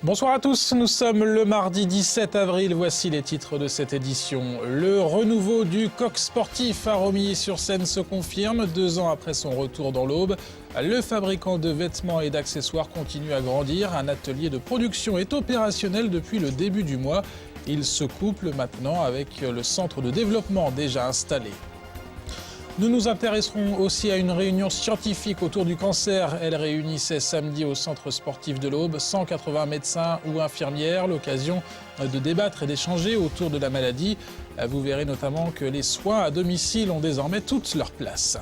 Bonsoir à tous, nous sommes le mardi 17 avril, voici les titres de cette édition. Le renouveau du coq sportif à Romilly-sur-Seine se confirme 2 ans après son retour dans l'Aube. Le fabricant de vêtements et d'accessoires continue à grandir. Un atelier de production est opérationnel depuis le début du mois. Il se couple maintenant avec le centre de développement déjà installé. Nous nous intéresserons aussi à une réunion scientifique autour du cancer. Elle réunissait samedi au centre sportif de l'Aube 180 médecins ou infirmières. L'occasion de débattre et d'échanger autour de la maladie. Vous verrez notamment que les soins à domicile ont désormais toute leur place.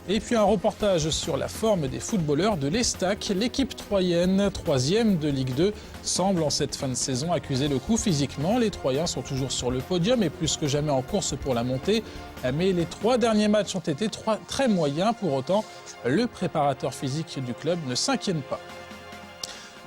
Et puis un reportage sur la forme des footballeurs de l'Estac. L'équipe troyenne, 3e de Ligue 2, semble en cette fin de saison accuser le coup physiquement. Les Troyens sont toujours sur le podium et plus que jamais en course pour la montée. Mais les 3 derniers matchs ont été très moyens. Pour autant, le préparateur physique du club ne s'inquiète pas.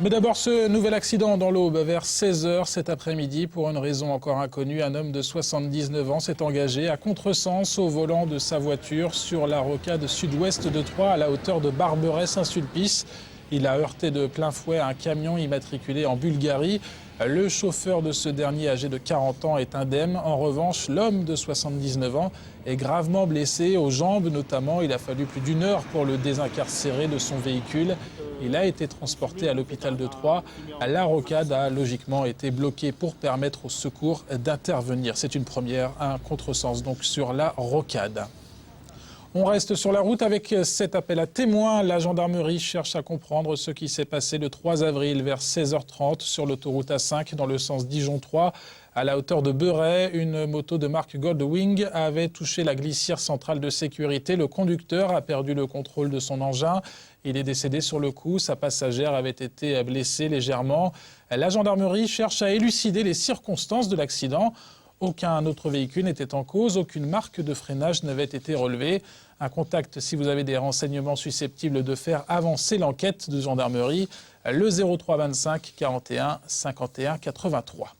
Mais d'abord, ce nouvel accident dans l'Aube vers 16 h cet après-midi. Pour une raison encore inconnue, un homme de 79 ans s'est engagé à contresens au volant de sa voiture sur la rocade sud-ouest de Troyes à la hauteur de Barberet-Saint-Sulpice. Il a heurté de plein fouet un camion immatriculé en Bulgarie. Le chauffeur de ce dernier, âgé de 40 ans, est indemne. En revanche, l'homme de 79 ans est gravement blessé aux jambes notamment. Il a fallu plus d'1 heure pour le désincarcérer de son véhicule. Il a été transporté à l'hôpital de Troyes. La rocade a logiquement été bloquée pour permettre aux secours d'intervenir. C'est une première, un contresens donc sur la rocade. On reste sur la route avec cet appel à témoins. La gendarmerie cherche à comprendre ce qui s'est passé le 3 avril vers 16 h 30 sur l'autoroute A5 dans le sens Dijon-Troyes. À la hauteur de Beuret, une moto de marque Goldwing avait touché la glissière centrale de sécurité. Le conducteur a perdu le contrôle de son engin. Il est décédé sur le coup. Sa passagère avait été blessée légèrement. La gendarmerie cherche à élucider les circonstances de l'accident. Aucun autre véhicule n'était en cause, aucune marque de freinage n'avait été relevée. Un contact si vous avez des renseignements susceptibles de faire avancer l'enquête de gendarmerie, le 03 25 41 51 83.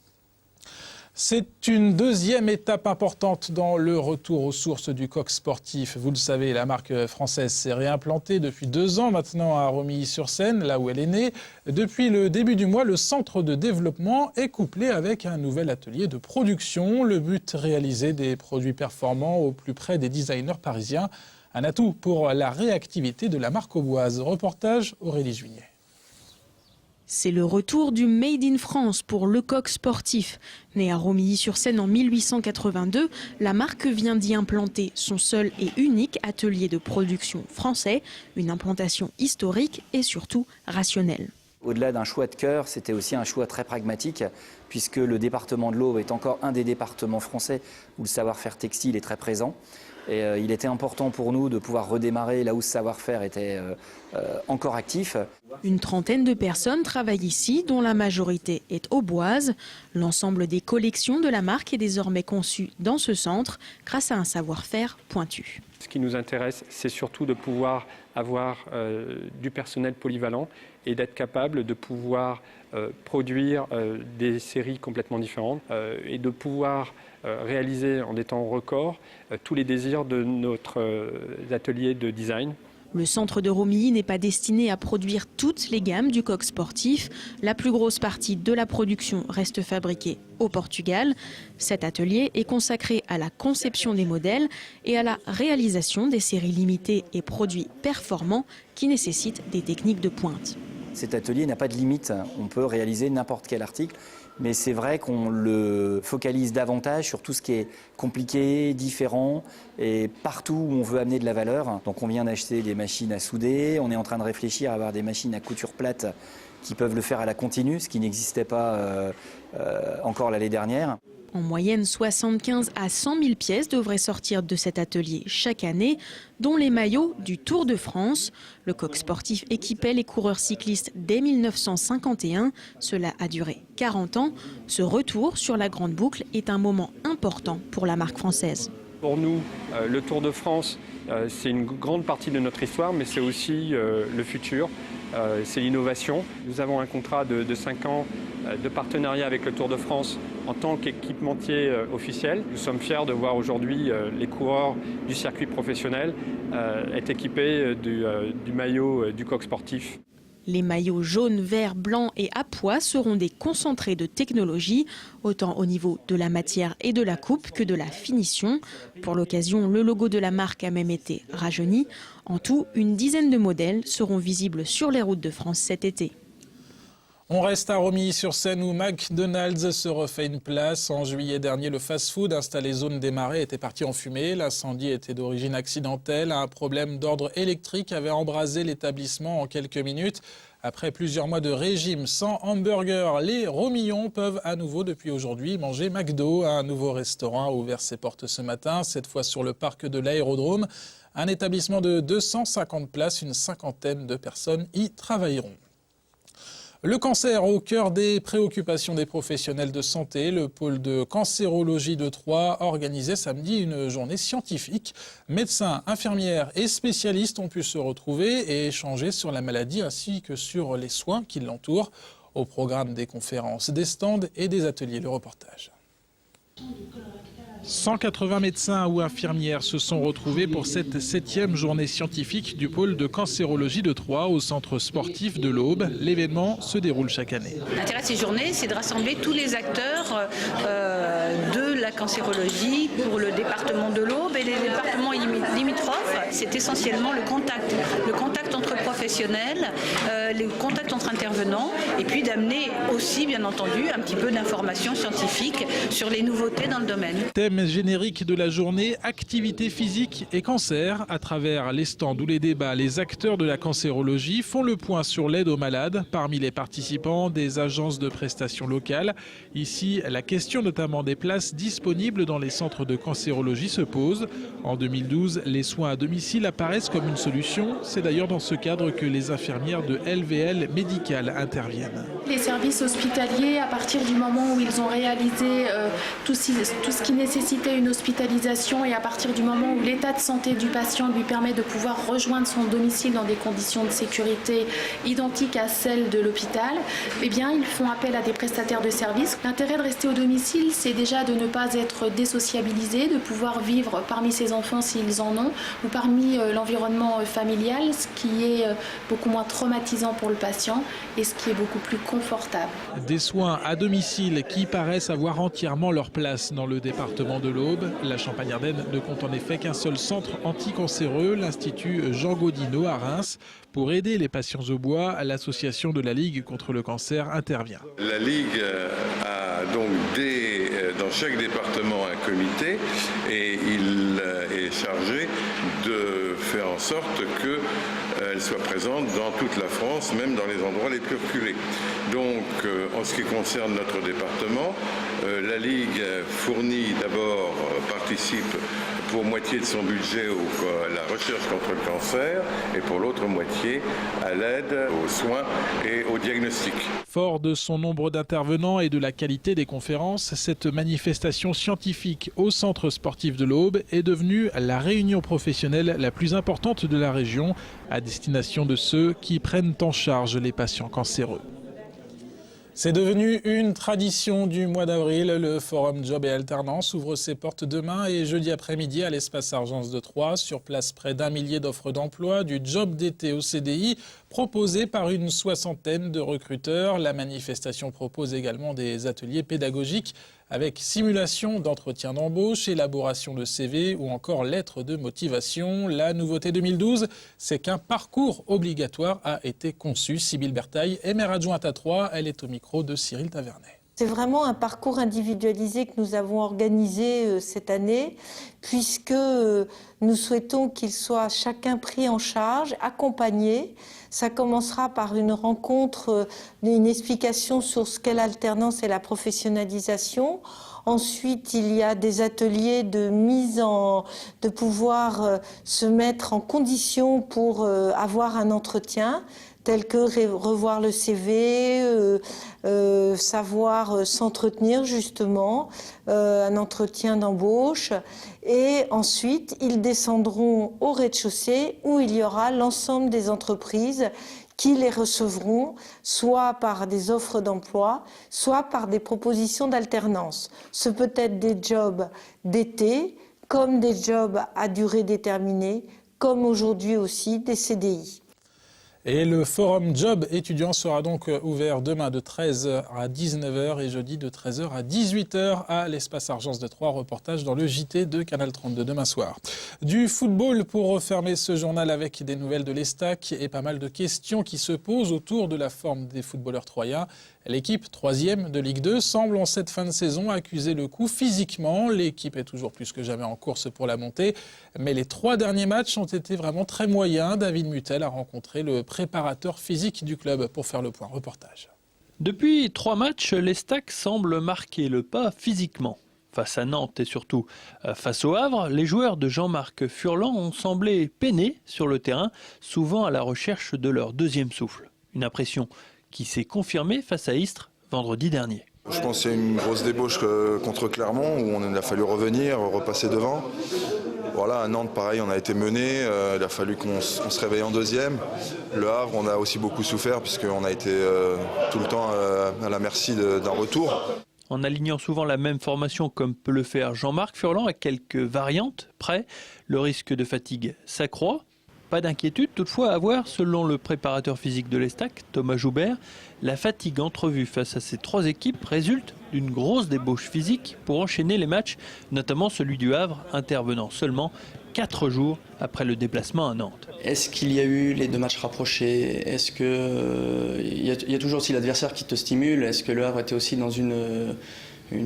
C'est une deuxième étape importante dans le retour aux sources du coq sportif. Vous le savez, la marque française s'est réimplantée depuis 2 ans maintenant à Romilly-sur-Seine, là où elle est née. Depuis le début du mois, le centre de développement est couplé avec un nouvel atelier de production. Le but, réaliser des produits performants au plus près des designers parisiens. Un atout pour la réactivité de la marque auboise. Reportage Aurélie Juignet. C'est le retour du Made in France pour le coq sportif. Né à Romilly-sur-Seine en 1882, la marque vient d'y implanter son seul et unique atelier de production français, une implantation historique et surtout rationnelle. Au-delà d'un choix de cœur, c'était aussi un choix très pragmatique, puisque le département de l'Aube est encore un des départements français où le savoir-faire textile est très présent. Et il était important pour nous de pouvoir redémarrer là où ce savoir-faire était encore actif. Une trentaine de personnes travaillent ici, dont la majorité est auboise. L'ensemble des collections de la marque est désormais conçu dans ce centre grâce à un savoir-faire pointu. Ce qui nous intéresse, c'est surtout de pouvoir avoir du personnel polyvalent et d'être capable de pouvoir produire des séries complètement différentes et de pouvoir réaliser en des temps records tous les désirs de notre atelier de design. Le centre de Romilly n'est pas destiné à produire toutes les gammes du coq sportif. La plus grosse partie de la production reste fabriquée au Portugal. Cet atelier est consacré à la conception des modèles et à la réalisation des séries limitées et produits performants qui nécessitent des techniques de pointe. Cet atelier n'a pas de limite, on peut réaliser n'importe quel article, mais c'est vrai qu'on le focalise davantage sur tout ce qui est compliqué, différent et partout où on veut amener de la valeur. Donc on vient d'acheter des machines à souder, on est en train de réfléchir à avoir des machines à couture plate qui peuvent le faire à la continue, ce qui n'existait pas encore l'année dernière. En moyenne, 75 à 100 000 pièces devraient sortir de cet atelier chaque année, dont les maillots du Tour de France. Le coq sportif équipait les coureurs cyclistes dès 1951. Cela a duré 40 ans. Ce retour sur la grande boucle est un moment important pour la marque française. Pour nous, le Tour de France, c'est une grande partie de notre histoire, mais c'est aussi le futur. C'est l'innovation. Nous avons un contrat de 5 ans de partenariat avec le Tour de France en tant qu'équipementier officiel. Nous sommes fiers de voir aujourd'hui les coureurs du circuit professionnel être équipés du maillot du coq sportif. Les maillots jaunes, verts, blancs et à pois seront des concentrés de technologie, autant au niveau de la matière et de la coupe que de la finition. Pour l'occasion, le logo de la marque a même été rajeuni. En tout, une dizaine de modèles seront visibles sur les routes de France cet été. On reste à Romilly-sur-Seine où McDonald's se refait une place. En juillet dernier, le fast-food installé zone des Marais était parti en fumée. L'incendie était d'origine accidentelle. Un problème d'ordre électrique avait embrasé l'établissement en quelques minutes. Après plusieurs mois de régime sans hamburger, les Romillons peuvent à nouveau depuis aujourd'hui manger McDo. Un nouveau restaurant a ouvert ses portes ce matin, cette fois sur le parc de l'Aérodrome. Un établissement de 250 places, une cinquantaine de personnes y travailleront. Le cancer au cœur des préoccupations des professionnels de santé. Le pôle de cancérologie de Troyes organisait samedi une journée scientifique. Médecins, infirmières et spécialistes ont pu se retrouver et échanger sur la maladie ainsi que sur les soins qui l'entourent. Au programme des conférences, des stands et des ateliers. Le reportage. 180 médecins ou infirmières se sont retrouvés pour cette 7e journée scientifique du pôle de cancérologie de Troyes au centre sportif de l'Aube. L'événement se déroule chaque année. L'intérêt de ces journées, c'est de rassembler tous les acteurs de la cancérologie pour le département de l'Aube et les départements limitrophes. C'est essentiellement le contact entre professionnels, le contact entre intervenants et puis d'amener aussi, bien entendu, un petit peu d'informations scientifiques sur les nouveautés dans le domaine. Thème générique de la journée, activité physique et cancer. À travers les stands ou les débats, les acteurs de la cancérologie font le point sur l'aide aux malades. Parmi les participants, des agences de prestations locales. Ici, la question notamment des places disponibles dans les centres de cancérologie se pose. En 2012, les soins à domicile apparaissent comme une solution. C'est d'ailleurs dans ce cadre que les infirmières de LVL Médical interviennent. Les services hospitaliers, à partir du moment où ils ont réalisé tout ce qui nécessitait une hospitalisation et à partir du moment où l'état de santé du patient lui permet de pouvoir rejoindre son domicile dans des conditions de sécurité identiques à celles de l'hôpital, eh bien ils font appel à des prestataires de services. L'intérêt de rester au domicile, c'est déjà de ne pas être désociabilisé, de pouvoir vivre parmi ses enfants s'ils en ont ou parmi l'environnement familial, ce qui est beaucoup moins traumatisant pour le patient et ce qui est beaucoup plus confortable. Des soins à domicile qui paraissent avoir entièrement leur place dans le département de l'Aube. La Champagne-Ardenne ne compte en effet qu'un seul centre anticancéreux, l'Institut Jean Gaudinot à Reims. Pour aider les patients au bois, l'association de la Ligue contre le cancer intervient. La Ligue a donc dans chaque département un comité et il est chargé de faire en sorte qu'elle soit présente dans toute la France, même dans les endroits les plus reculés. Donc en ce qui concerne notre département, la Ligue fournit d'abord, participe pour moitié de son budget à la recherche contre le cancer et pour l'autre moitié à l'aide aux soins et au diagnostic. Fort de son nombre d'intervenants et de la qualité des conférences, cette manifestation scientifique au centre sportif de l'Aube est devenue la réunion professionnelle la plus importante de la région à destination de ceux qui prennent en charge les patients cancéreux. C'est devenu une tradition du mois d'avril. Le forum Job et Alternance ouvre ses portes demain et jeudi après-midi à l'espace Argence de Troyes. Sur place, près d'1 millier d'offres d'emploi, du job d'été au CDI, proposé par une soixantaine de recruteurs. La manifestation propose également des ateliers pédagogiques avec simulation d'entretien d'embauche, élaboration de CV ou encore lettres de motivation. La nouveauté 2012, c'est qu'un parcours obligatoire a été conçu. Sybille Bertaille est maire adjointe à Troyes. Elle est au micro de Cyril Tavernet. C'est vraiment un parcours individualisé que nous avons organisé cette année, puisque nous souhaitons qu'il soit chacun pris en charge, accompagné. Ça commencera par une rencontre, une explication sur ce qu'est l'alternance et la professionnalisation. Ensuite, il y a des ateliers de pouvoir se mettre en condition pour avoir un entretien, tels que revoir le CV, savoir s'entretenir justement, un entretien d'embauche. Et ensuite, ils descendront au rez-de-chaussée où il y aura l'ensemble des entreprises qui les recevront, soit par des offres d'emploi, soit par des propositions d'alternance. Ce peut être des jobs d'été, comme des jobs à durée déterminée, comme aujourd'hui aussi des CDI. Et le forum Job étudiant sera donc ouvert demain de 13h à 19h et jeudi de 13h à 18h à l'espace Argence de Troyes. Reportage dans le JT de Canal 32 demain soir. Du football pour refermer ce journal avec des nouvelles de l'Estac et pas mal de questions qui se posent autour de la forme des footballeurs troyens. L'équipe 3e de Ligue 2 semble en cette fin de saison accuser le coup physiquement. L'équipe est toujours plus que jamais en course pour la montée. Mais les 3 derniers matchs ont été vraiment très moyens. David Mutel a rencontré le préparateur physique du club pour faire le point. Reportage. Depuis 3 matchs, l'Estac semble marquer le pas physiquement. Face à Nantes et surtout face au Havre, les joueurs de Jean-Marc Furlan ont semblé peiner sur le terrain, souvent à la recherche de leur deuxième souffle. Une impression qui s'est confirmée face à Istres vendredi dernier. Je pense qu'il y a une grosse débauche contre Clermont où on a fallu revenir, repasser devant. Voilà, à Nantes, pareil, on a été mené, il a fallu qu'on se réveille en deuxième. Le Havre, on a aussi beaucoup souffert puisqu'on a été tout le temps à la merci d'un retour. En alignant souvent la même formation comme peut le faire Jean-Marc Furlan à quelques variantes près, le risque de fatigue s'accroît. Pas d'inquiétude toutefois à avoir, selon le préparateur physique de l'Estac, Thomas Joubert. La fatigue entrevue face à ces 3 équipes résulte d'une grosse débauche physique pour enchaîner les matchs, notamment celui du Havre, intervenant seulement 4 jours après le déplacement à Nantes. Est-ce qu'il y a eu les 2 matchs rapprochés? Est-ce qu'il y a toujours aussi l'adversaire qui te stimule? Est-ce que le Havre était aussi dans une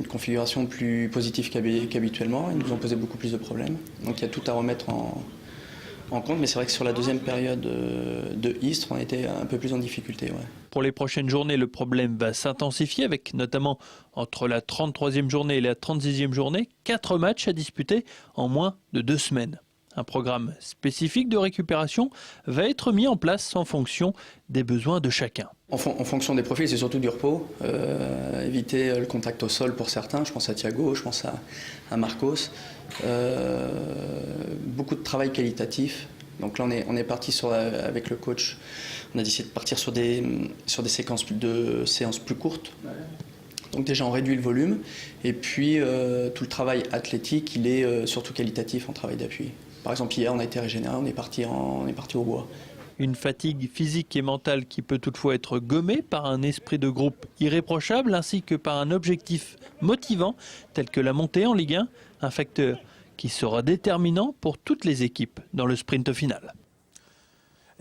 configuration plus positive qu'habituellement? Ils nous ont posé beaucoup plus de problèmes. Donc il y a tout à remettre en compte, mais c'est vrai que sur la deuxième période de Istres, on était un peu plus en difficulté. Ouais. Pour les prochaines journées, le problème va s'intensifier avec notamment entre la 33e journée et la 36e journée, 4 matchs à disputer en moins de 2 semaines. Un programme spécifique de récupération va être mis en place en fonction des besoins de chacun. En fonction des profils, c'est surtout du repos, éviter le contact au sol pour certains, je pense à Thiago, je pense à Marcos, beaucoup de travail qualitatif. Donc là on est parti avec le coach, on a décidé de partir sur des séquences de séances plus courtes. Donc déjà on réduit le volume et puis tout le travail athlétique il est surtout qualitatif en travail d'appui. Par exemple hier on a été régénéré, on est parti au bois. Une fatigue physique et mentale qui peut toutefois être gommée par un esprit de groupe irréprochable ainsi que par un objectif motivant tel que la montée en Ligue 1, un facteur qui sera déterminant pour toutes les équipes dans le sprint final.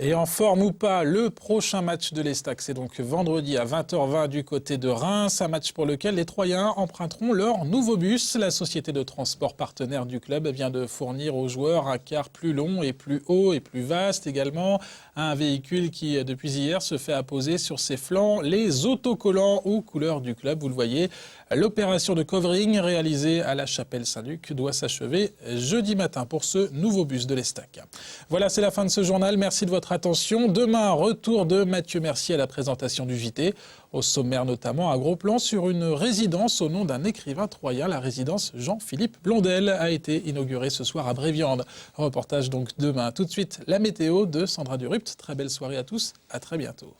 Et en forme ou pas, le prochain match de l'Estac, c'est donc vendredi à 20h20 du côté de Reims, un match pour lequel les Troyens emprunteront leur nouveau bus. La société de transport partenaire du club vient de fournir aux joueurs un car plus long et plus haut et plus vaste également. Un véhicule qui, depuis hier, se fait apposer sur ses flancs les autocollants aux couleurs du club. Vous le voyez, l'opération de covering réalisée à la Chapelle Saint-Luc doit s'achever jeudi matin pour ce nouveau bus de l'Estac. Voilà, c'est la fin de ce journal. Merci de votre attention. Demain, retour de Mathieu Mercier à la présentation du JT. Au sommaire notamment, un gros plan sur une résidence au nom d'un écrivain troyen. La résidence Jean-Philippe Blondel a été inaugurée ce soir à Bréviande. Reportage donc demain. Tout de suite, la météo de Sandra Durupt. Très belle soirée à tous. À très bientôt.